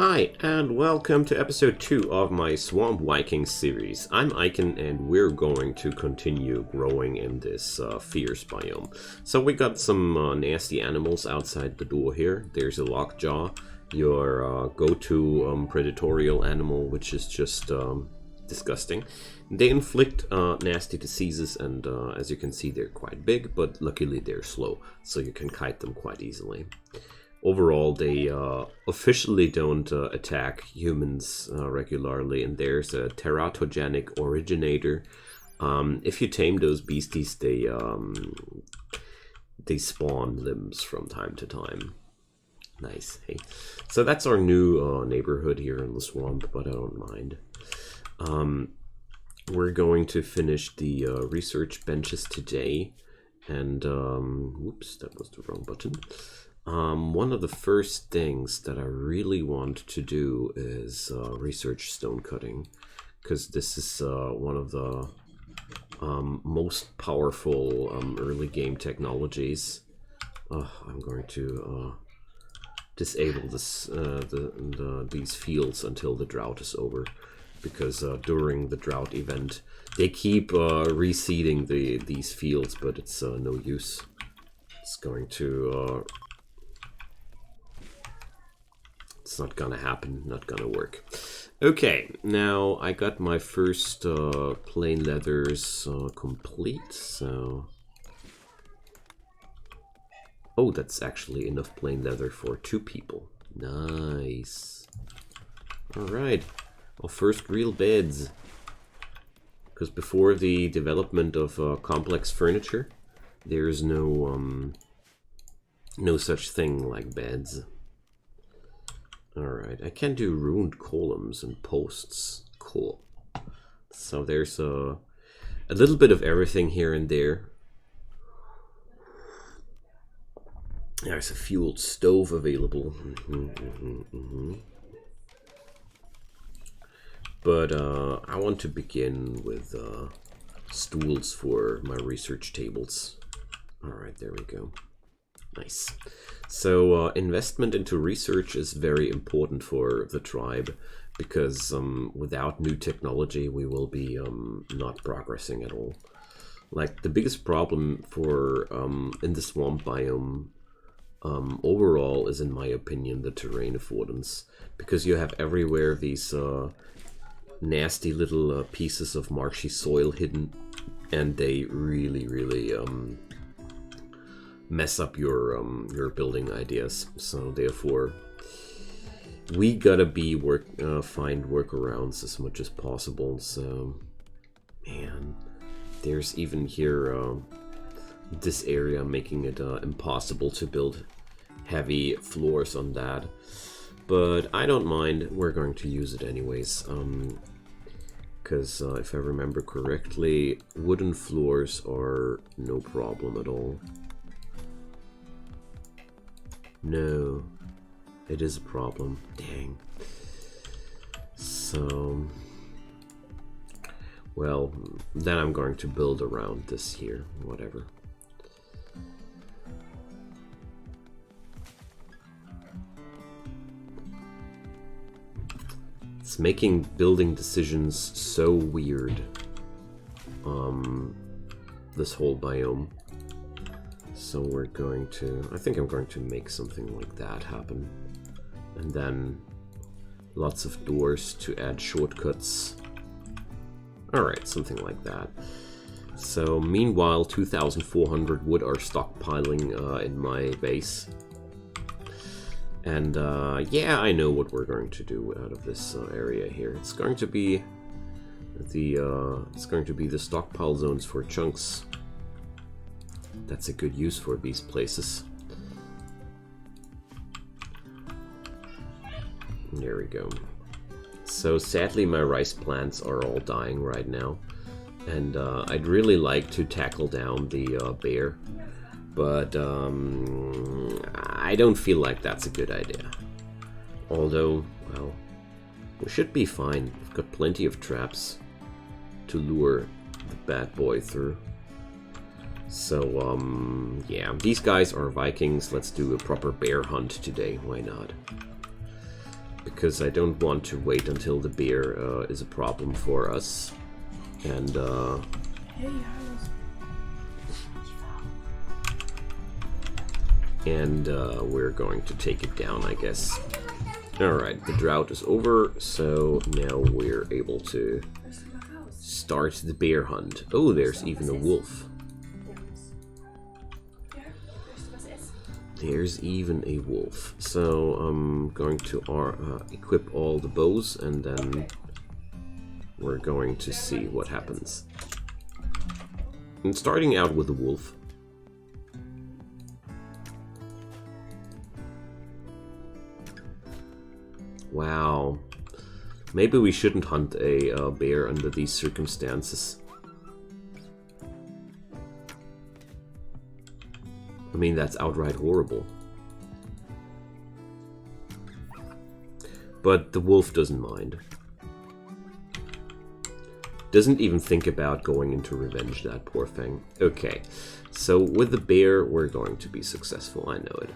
Hi, and welcome to episode 2 of my Swamp Vikings series. I'm Icon, and we're going to continue growing in this fierce biome. So we got some nasty animals outside the door here. There's a lockjaw, your go-to predatorial animal, which is just disgusting. They inflict nasty diseases, and as you can see, they're quite big, but luckily they're slow, so you can kite them quite easily. Overall, they officially don't attack humans regularly, and there's a teratogenic originator. If you tame those beasties, they spawn limbs from time to time. Nice, hey. So that's our new neighborhood here in the swamp, but I don't mind. We're going to finish the research benches today, and whoops, that was the wrong button. One of the first things that I really want to do is research stone cutting, because this is one of the most powerful early game technologies. I'm going to disable this these fields until the drought is over, because during the drought event they keep reseeding these fields, but it's no use. It's going to it's not gonna happen, not gonna work. Okay, now I got my first plain leathers complete, so... Oh, that's actually enough plain leather for 2 people. Nice. Alright, our first real beds. Because before the development of complex furniture, there's no such thing like beds. Alright, I can do ruined columns and posts. Cool. So there's a little bit of everything here and there. There's a fueled stove available. But I want to begin with stools for my research tables. Alright, there we go. Nice. So investment into research is very important for the tribe, because without new technology we will be not progressing at all. Like, the biggest problem for in the swamp biome overall is, in my opinion, the terrain affordance, because you have everywhere these nasty little pieces of marshy soil hidden, and they really mess up your building ideas. So therefore, we gotta find workarounds as much as possible. So, man, there's even here this area making it impossible to build heavy floors on that. But I don't mind. We're going to use it anyways. Because if I remember correctly, wooden floors are no problem at all. No, it is a problem. Dang. So, well, then I'm going to build around this here, whatever. It's making building decisions so weird, this whole biome. So we're going to, I think I'm going to make something like that happen. And then lots of doors to add shortcuts. Alright, something like that. So meanwhile, 2,400 wood are stockpiling in my base. And yeah, I know what we're going to do out of this area here. It's going to be the stockpile zones for chunks. That's a good use for these places. There we go. So sadly my rice plants are all dying right now, and I'd really like to tackle down the bear, but I don't feel like that's a good idea. Although, well, we should be fine. We've got plenty of traps to lure the bad boy through. So, yeah, these guys are Vikings. Let's do a proper bear hunt today. Why not? because I don't want to wait until the bear is a problem for us. And we're going to take it down, I guess. Alright, the drought is over, so now we're able to start the bear hunt. Oh, there's even a wolf. There's even a wolf. So I'm going to equip all the bows, and then we're going to see what happens. I'm starting out with a wolf. Wow. Maybe we shouldn't hunt a bear under these circumstances. I mean, that's outright horrible. But the wolf doesn't mind. Doesn't even think about going into revenge, that poor thing. Okay, so with the bear, we're going to be successful, I know it.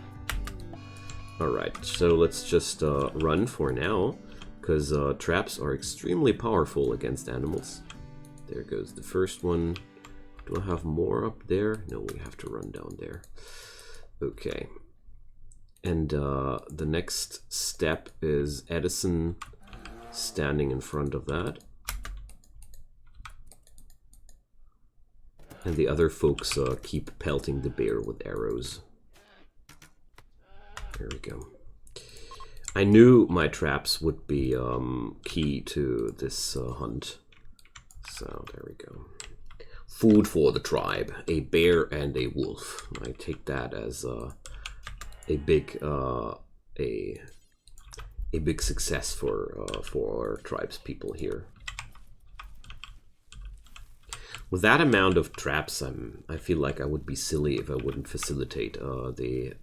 Alright, so let's just run for now, because traps are extremely powerful against animals. There goes the first one. Do I have more up there? No, we have to run down there. Okay. And the next step is Edison standing in front of that. And the other folks keep pelting the bear with arrows. There we go. I knew my traps would be key to this hunt. So there we go. Food for the tribe, a bear and a wolf. I take that as a big success for our tribes people here. With that amount of traps, I feel like I would be silly if I wouldn't facilitate the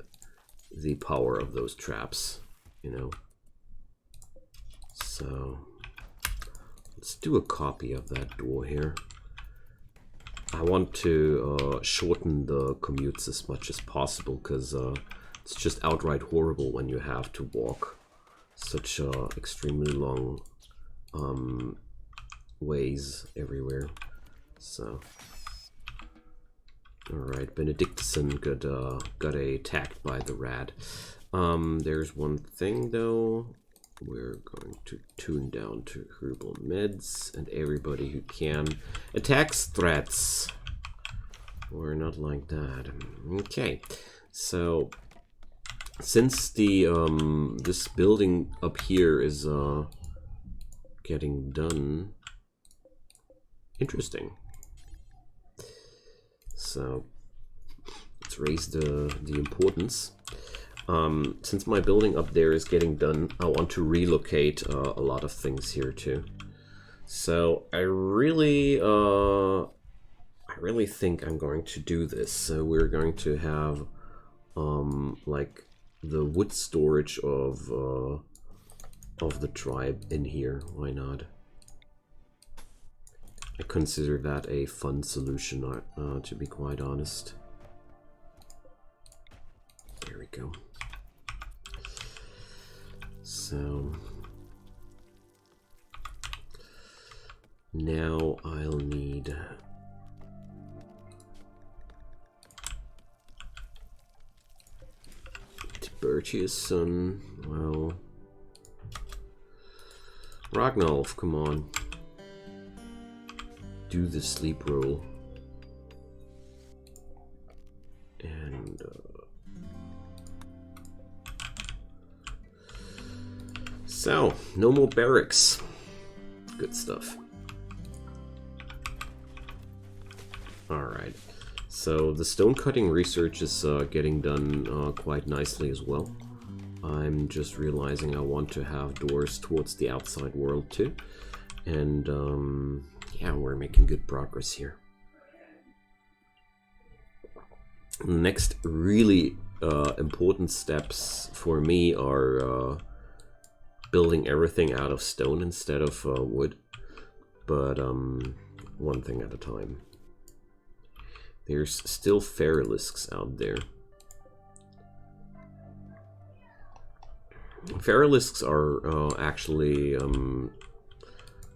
power of those traps, you know. So let's do a copy of that door here. I want to shorten the commutes as much as possible, because it's just outright horrible when you have to walk such extremely long ways everywhere. So, alright, Benedictson got attacked by the rat. There's one thing though. We're going to tune down to herbal meds, and everybody who can attacks threats. We're not like that. Okay, so since the this building up here is getting done, interesting. So let's raise the importance. Since my building up there is getting done, I want to relocate a lot of things here too. So I really think I'm going to do this. So we're going to have like the wood storage of the tribe in here. Why not? I consider that a fun solution, to be quite honest. There we go. So now I'll need Tiburtius, well, Ragnolf, come on. Do the sleep roll. And so, no more barracks. Good stuff. Alright, so the stone cutting research is getting done quite nicely as well. I'm just realizing I want to have doors towards the outside world too. And yeah, we're making good progress here. Next really important steps for me are building everything out of stone instead of wood, but one thing at a time. There's still Feralisks out there. Feralisks are actually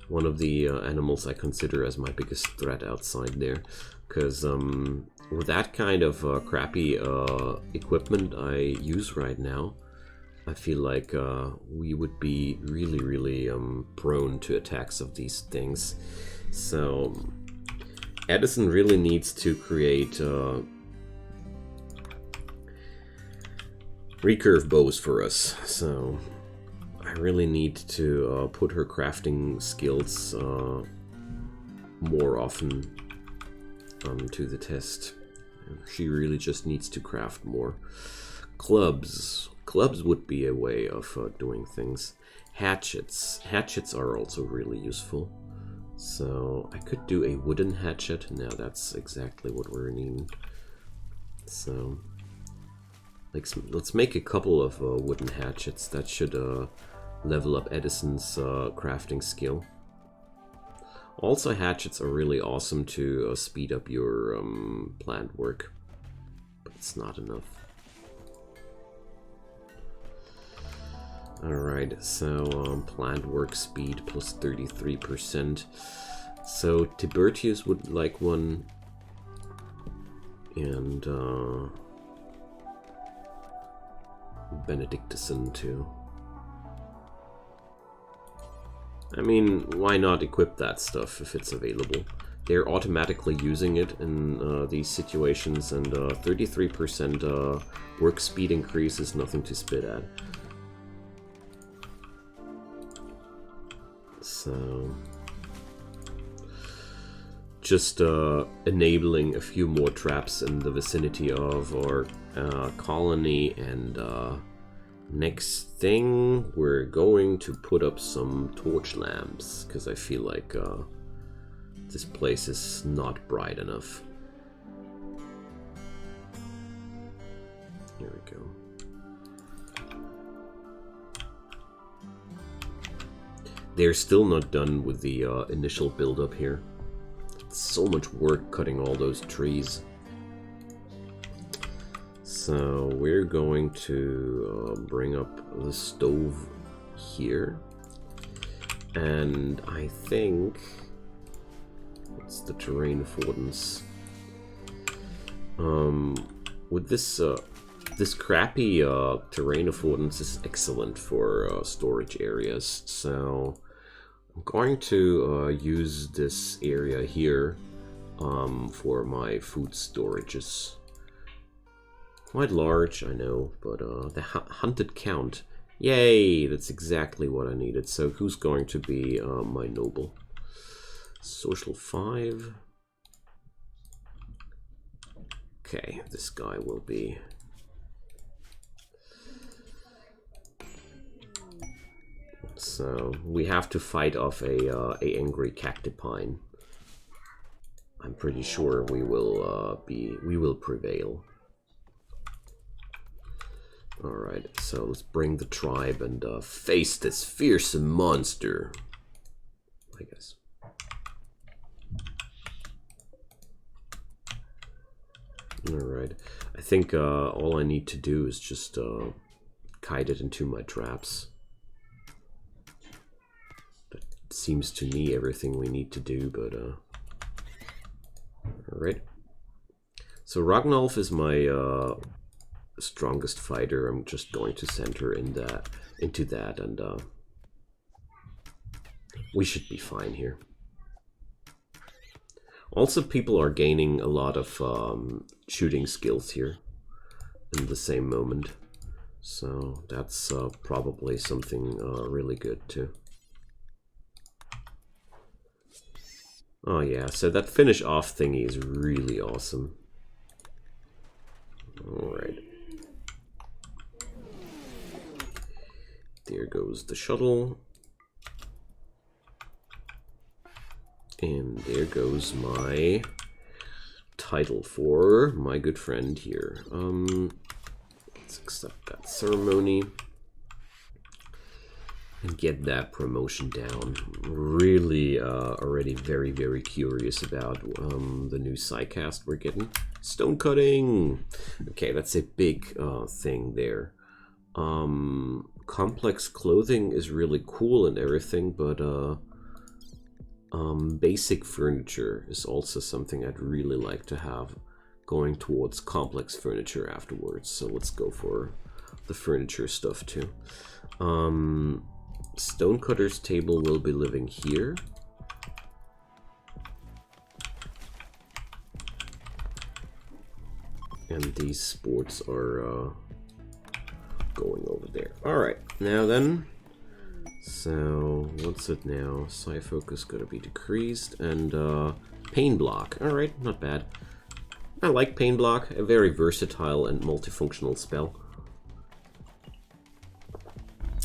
one of the animals I consider as my biggest threat outside there, because with that kind of crappy equipment I use right now, I feel like we would be really prone to attacks of these things. So Edison really needs to create recurve bows for us, so I really need to put her crafting skills more often to the test. She really just needs to craft more. Clubs would be a way of doing things. Hatchets are also really useful. So I could do a wooden hatchet. Now that's exactly what we're needing. So let's make a couple of wooden hatchets. That should level up Edison's crafting skill. Also, hatchets are really awesome to speed up your plant work, but it's not enough. Alright, so plant work speed plus 33%. So Tiburtius would like one, and Benedictison too. I mean, why not equip that stuff if it's available? They're automatically using it in these situations, and 33% work speed increase is nothing to spit at. So just enabling a few more traps in the vicinity of our colony, and next thing we're going to put up some torch lamps, because I feel like this place is not bright enough. Here we go. They're still not done with the initial build-up here. It's so much work cutting all those trees. So we're going to bring up the stove here. And I think... what's the terrain affordance? With this... this crappy terrain affordance is excellent for storage areas, so I'm going to use this area here for my food storages. Quite large, I know, but the hunted count, yay, that's exactly what I needed. So who's going to be my noble? Social 5. Okay, this guy will be... So we have to fight off a angry cactipine. I'm pretty sure we will prevail. All right, so let's bring the tribe and face this fearsome monster, I guess. All right, I think all I need to do is just kite it into my traps. Seems to me everything we need to do, but alright. So Ragnolf is my strongest fighter. I'm just going to send her into that, and we should be fine here. Also, people are gaining a lot of shooting skills here in the same moment, so that's probably something really good too. Oh yeah, so that finish off thingy is really awesome. Alright. There goes the shuttle. And there goes my title for my good friend here. Let's accept that ceremony. And get that promotion down. Really already very curious about the new sidecast we're getting. Stone cutting! Okay, that's a big thing there. complex clothing is really cool and everything, but basic furniture is also something I'd really like to have, going towards complex furniture afterwards. So let's go for the furniture stuff too. Stonecutter's table will be living here. And these sports are going over there. Alright, now then. So, what's it now? Psi focus gotta be decreased. And pain block. Alright, not bad. I like pain block, a very versatile and multifunctional spell.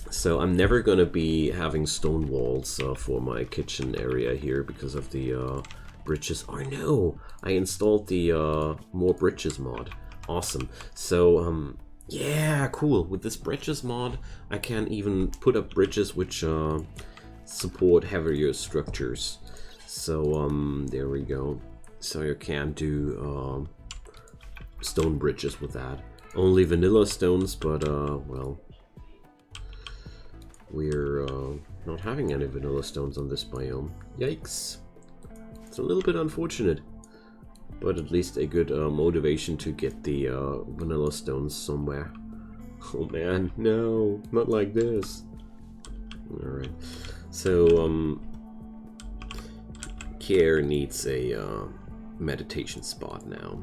So I'm never gonna be having stone walls for my kitchen area here because of the bridges. Oh no! I installed the more bridges mod. Awesome. So yeah, cool. With this bridges mod, I can even put up bridges which support heavier structures. So there we go. So you can do stone bridges with that. Only vanilla stones, but well, we're not having any vanilla stones on this biome. Yikes. It's a little bit unfortunate, but at least a good motivation to get the vanilla stones somewhere. Oh man, no, not like this. Alright, so Care needs a meditation spot now.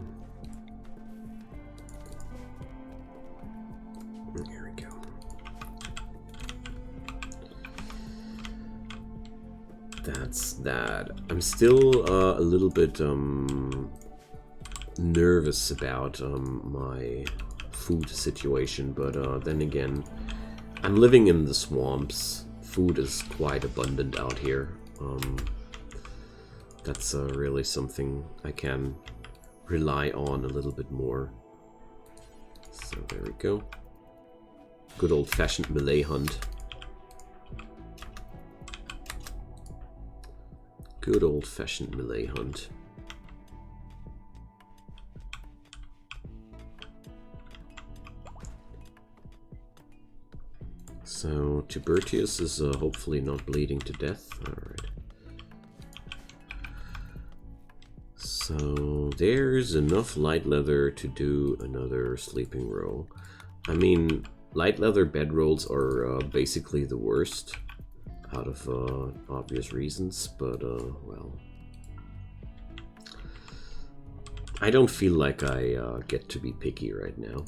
Here we go. That's that. I'm still a little bit nervous about my food situation, but then again, I'm living in the swamps. Food is quite abundant out here. That's really something I can rely on a little bit more. So there we go. Good old-fashioned melee hunt. Good old-fashioned melee hunt. So Tibertius is hopefully not bleeding to death. Alright. So there's enough light leather to do another sleeping row. I mean, light leather bedrolls are basically the worst out of obvious reasons, but well, I don't feel like I get to be picky right now.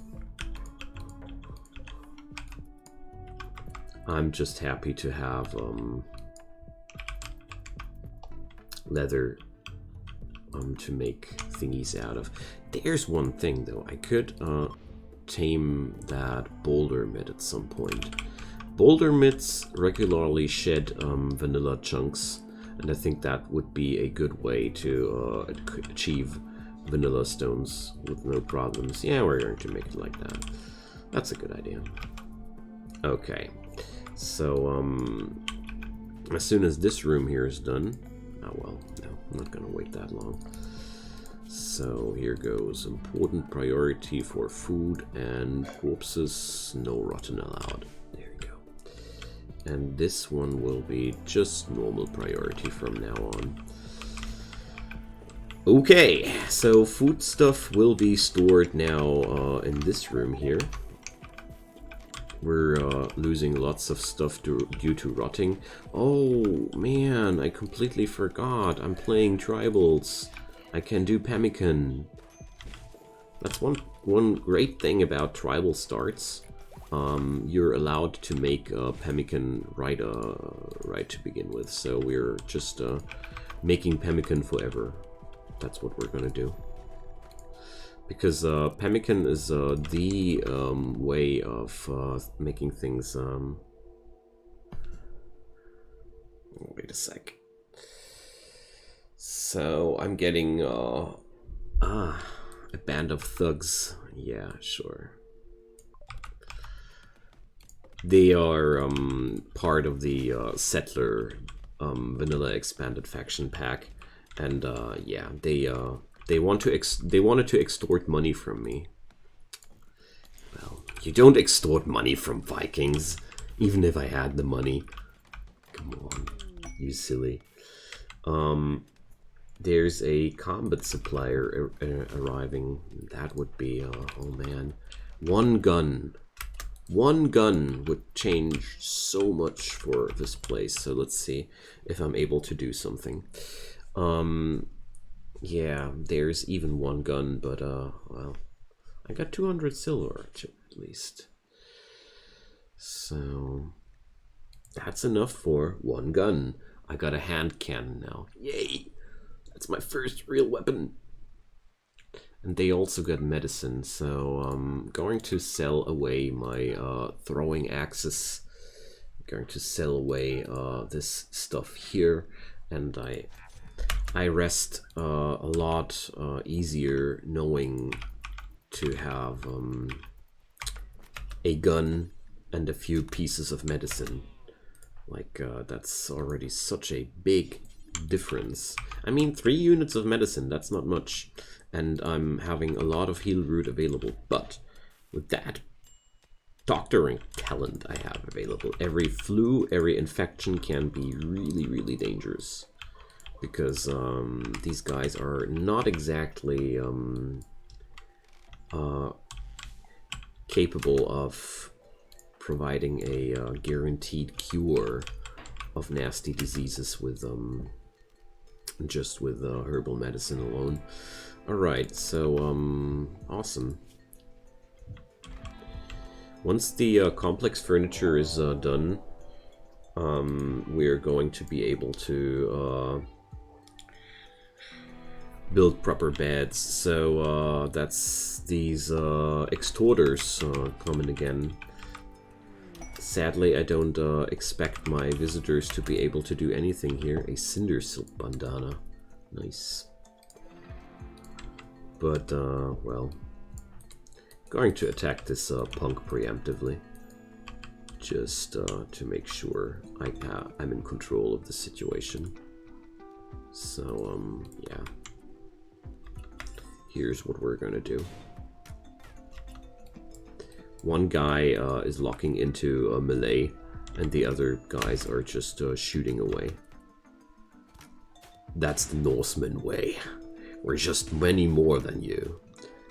I'm just happy to have leather to make thingies out of. There's one thing though, I could tame that boulder mid at some point. Boulder mids regularly shed vanilla chunks, and I think that would be a good way to achieve vanilla stones with no problems. Yeah, we're going to make it like that. That's a good idea. Okay, so as soon as this room here is done, oh well, no, I'm not gonna wait that long. So here goes. Important priority for food and corpses, no rotten allowed. There you go. And this one will be just normal priority from now on. Okay, so food stuff will be stored now in this room here. We're losing lots of stuff due to rotting. Oh man, I completely forgot. I'm playing tribals. I can do pemmican. That's one great thing about tribal starts. You're allowed to make pemmican right to begin with. So we're just making pemmican forever. That's what we're gonna do. Because pemmican is the way of making things. Wait a sec. So I'm getting a band of thugs. Yeah, sure. They are part of the settler vanilla expanded faction pack, and yeah, they wanted to extort money from me. Well, you don't extort money from Vikings. Even if I had the money. Come on, you silly. There's a combat supplier arriving. That would be, oh man. One gun. One gun would change so much for this place. So let's see if I'm able to do something. Yeah, there's even one gun, but well, I got 200 silver at least. So that's enough for one gun. I got a hand cannon now. Yay! That's my first real weapon. And they also got medicine, so I'm going to sell away my throwing axes. I'm going to sell away this stuff here, and I rest a lot easier knowing to have a gun and a few pieces of medicine. Like, that's already such a big difference. I mean, 3 units of medicine, that's not much. And I'm having a lot of heal root available. But with that doctoring talent I have available, every flu, every infection can be really, really dangerous. Because these guys are not exactly capable of providing a guaranteed cure of nasty diseases with just with herbal medicine alone. Alright, so awesome. Once the complex furniture is done, we're going to be able to build proper beds. So that's these extorters coming again. Sadly, I don't expect my visitors to be able to do anything here. A cinder silk bandana. Nice. But, well, going to attack this punk preemptively. Just to make sure I'm in control of the situation. So, yeah. Here's what we're gonna do. One guy is locking into a melee, and the other guys are just shooting away. That's the Norseman way. We're just many more than you.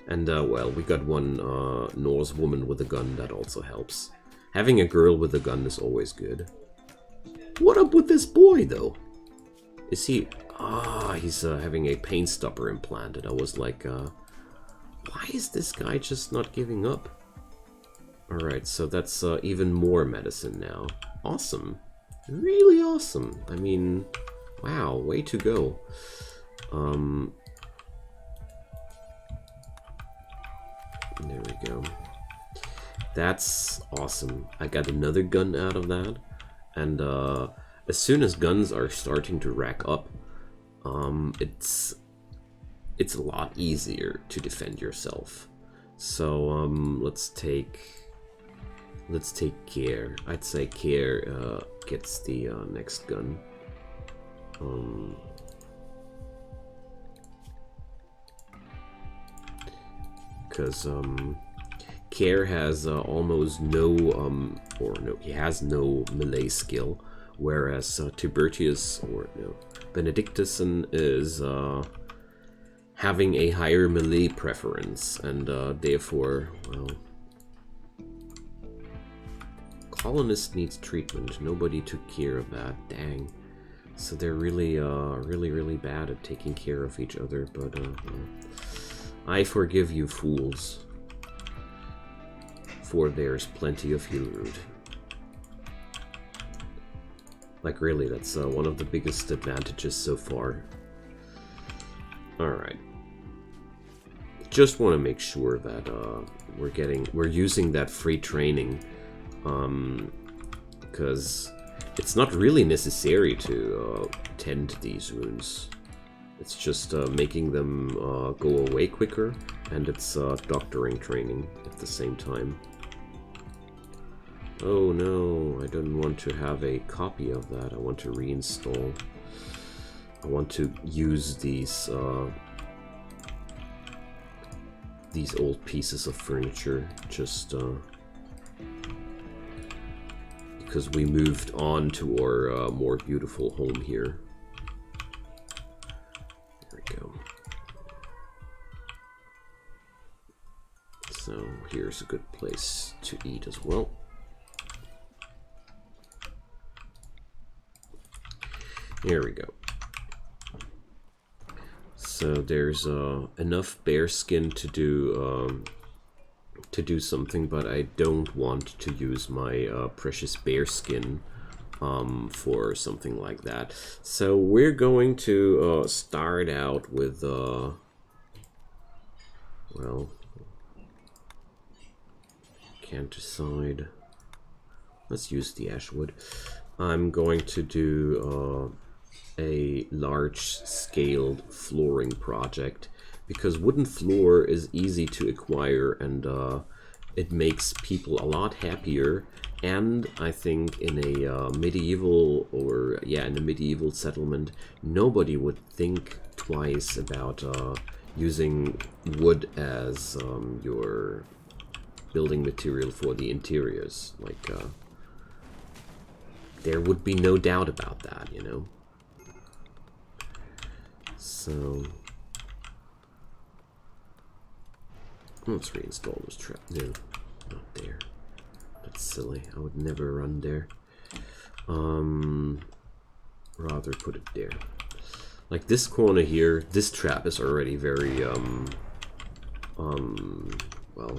And, well, we got one Norse woman with a gun, that also helps. Having a girl with a gun is always good. What up with this boy, though? Is he... Ah, he's having a pain stopper implanted. I was like, why is this guy just not giving up? Alright, so that's even more medicine now. Awesome. Really awesome. I mean, wow, way to go. There we go. That's awesome. I got another gun out of that. And as soon as guns are starting to rack up, it's a lot easier to defend yourself. So let's take care. I'd say care gets the next gun. Because Care has almost no he has no melee skill, whereas Tiburtius or no Benedictuson is having a higher melee preference, and therefore, well, colonist needs treatment. Nobody took care of that. Dang. So they're really really bad at taking care of each other, but I forgive you, fools, for there's plenty of heal root. Like, really, that's one of the biggest advantages so far. Alright. Just want to make sure that we're using that free training, because it's not really necessary to tend these wounds. It's just making them go away quicker, and it's doctoring training at the same time. Oh no, I don't want to have a copy of that. I want to reinstall. I want to use these old pieces of furniture just because we moved on to our more beautiful home here. There we go. So here's a good place to eat as well. Here we go. So there's enough bear skin to do something, but I don't want to use my precious bear skin for something like that. So we're going to start out with well, can't decide. Let's use the ash wood. I'm going to do a large-scaled flooring project because wooden floor is easy to acquire, and it makes people a lot happier. And I think in a medieval, or in a medieval settlement, nobody would think twice about using wood as your building material for the interiors. Like, there would be no doubt about that, you know. So let's reinstall this trap. No, not there. That's silly. I would never run there. Rather put it there. Like this corner here, this trap is already very well,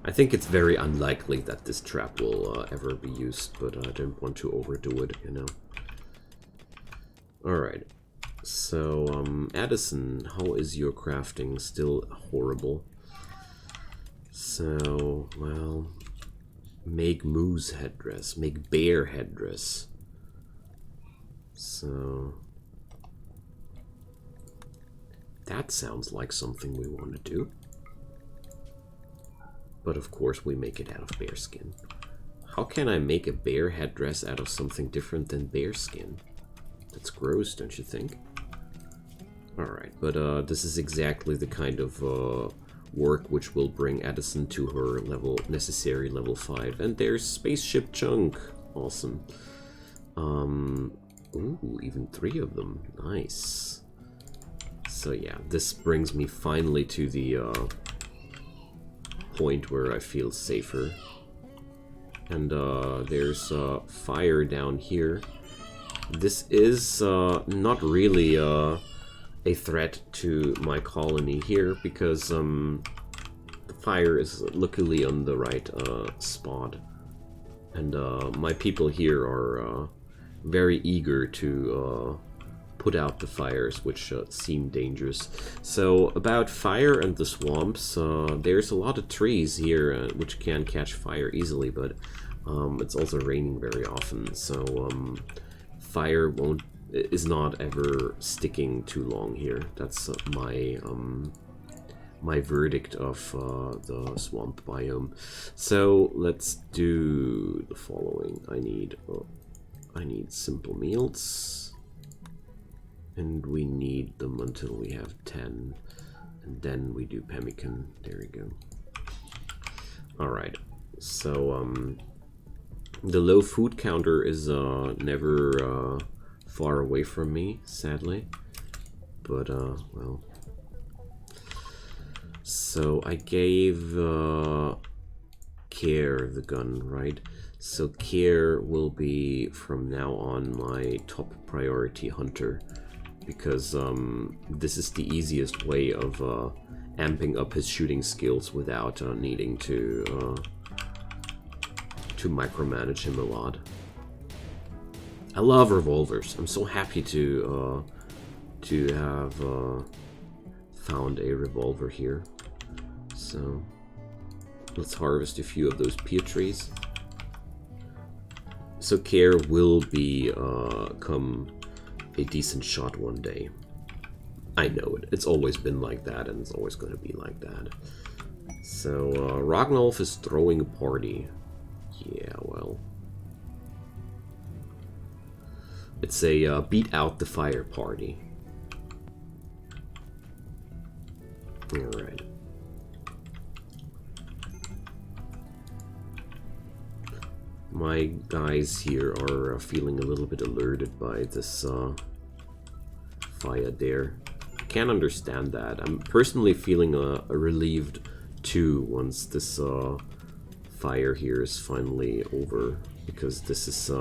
I think it's very unlikely that this trap will ever be used, but I don't want to overdo it, you know. Alright, so Addison, how is your crafting? Still horrible. So, well, make moose headdress, make bear headdress. So, that sounds like something we want to do. But of course we make it out of bear skin. How can I make a bear headdress out of something different than bear skin? That's gross, don't you think? Alright, but this is exactly the kind of work which will bring Addison to her necessary level 5. And there's spaceship junk. Awesome. Ooh, even 3 of them. Nice. So yeah, this brings me finally to the point where I feel safer. And there's fire down here. This is not really a threat to my colony here, because the fire is luckily on the right spot. And my people here are very eager to put out the fires, which seem dangerous. So about fire and the swamps, there's a lot of trees here which can catch fire easily, but it's also raining very often, so fire is not ever sticking too long here. That's my verdict of the swamp biome. So let's do the following. I need simple meals, and we need them until we have 10, and then we do pemmican. There we go. Alright, so the low food counter is never far away from me, sadly, but well. So I gave Care the gun, right? So Care will be from now on my top priority hunter, because this is the easiest way of amping up his shooting skills without needing to micromanage him a lot. I love revolvers. I'm so happy to have found a revolver here. So let's harvest a few of those pear trees. So Care will become a decent shot one day. I know it. It's always been like that, and it's always going to be like that. So Ragnolf is throwing a party. Yeah, well, it's a beat out the fire party. Alright. my guys here are feeling a little bit alerted by this fire there. Can't understand that. I'm personally feeling relieved too once this fire here is finally over, because this is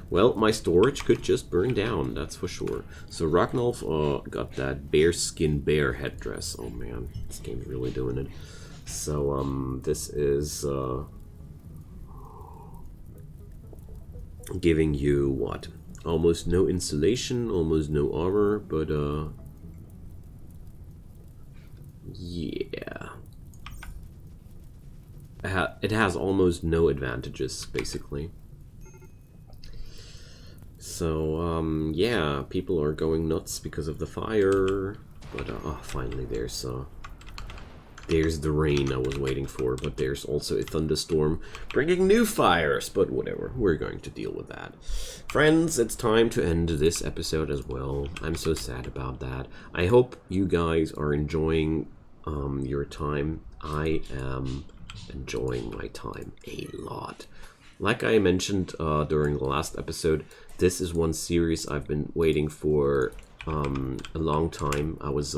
well, my storage could just burn down, that's for sure. So Ragnolf got that bearskin bear headdress. Oh man, this game's really doing it. So this is giving you what? Almost no insulation, almost no armor, but yeah. It has almost no advantages, basically. So, yeah, people are going nuts because of the fire. But, oh, finally there's the rain I was waiting for. But there's also a thunderstorm bringing new fires. But whatever, we're going to deal with that. Friends, it's time to end this episode as well. I'm so sad about that. I hope you guys are enjoying your time. I am enjoying my time a lot. Like I mentioned during the last episode, this is one series I've been waiting for a long time. I was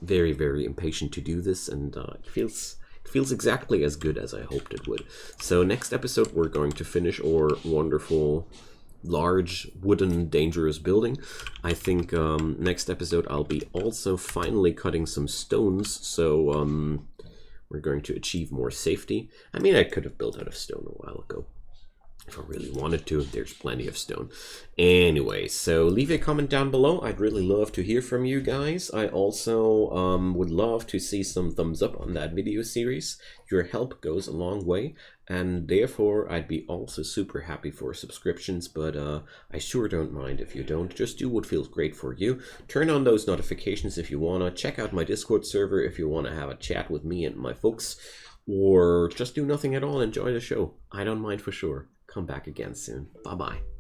very, very impatient to do this, and it feels exactly as good as I hoped it would. So next episode we're going to finish our wonderful large wooden dangerous building. I think next episode I'll be also finally cutting some stones, so we're going to achieve more safety. I mean, I could have built out of stone a while ago if I really wanted to. There's plenty of stone. Anyway, so leave a comment down below. I'd really love to hear from you guys. I also would love to see some thumbs up on that video series. Your help goes a long way, and therefore I'd be also super happy for subscriptions, but I sure don't mind if you don't. Just do what feels great for you. Turn on those notifications if you wanna. Check out my Discord server if you wanna have a chat with me and my folks, or just do nothing at all. Enjoy the show. I don't mind for sure. Come back again soon. Bye-bye.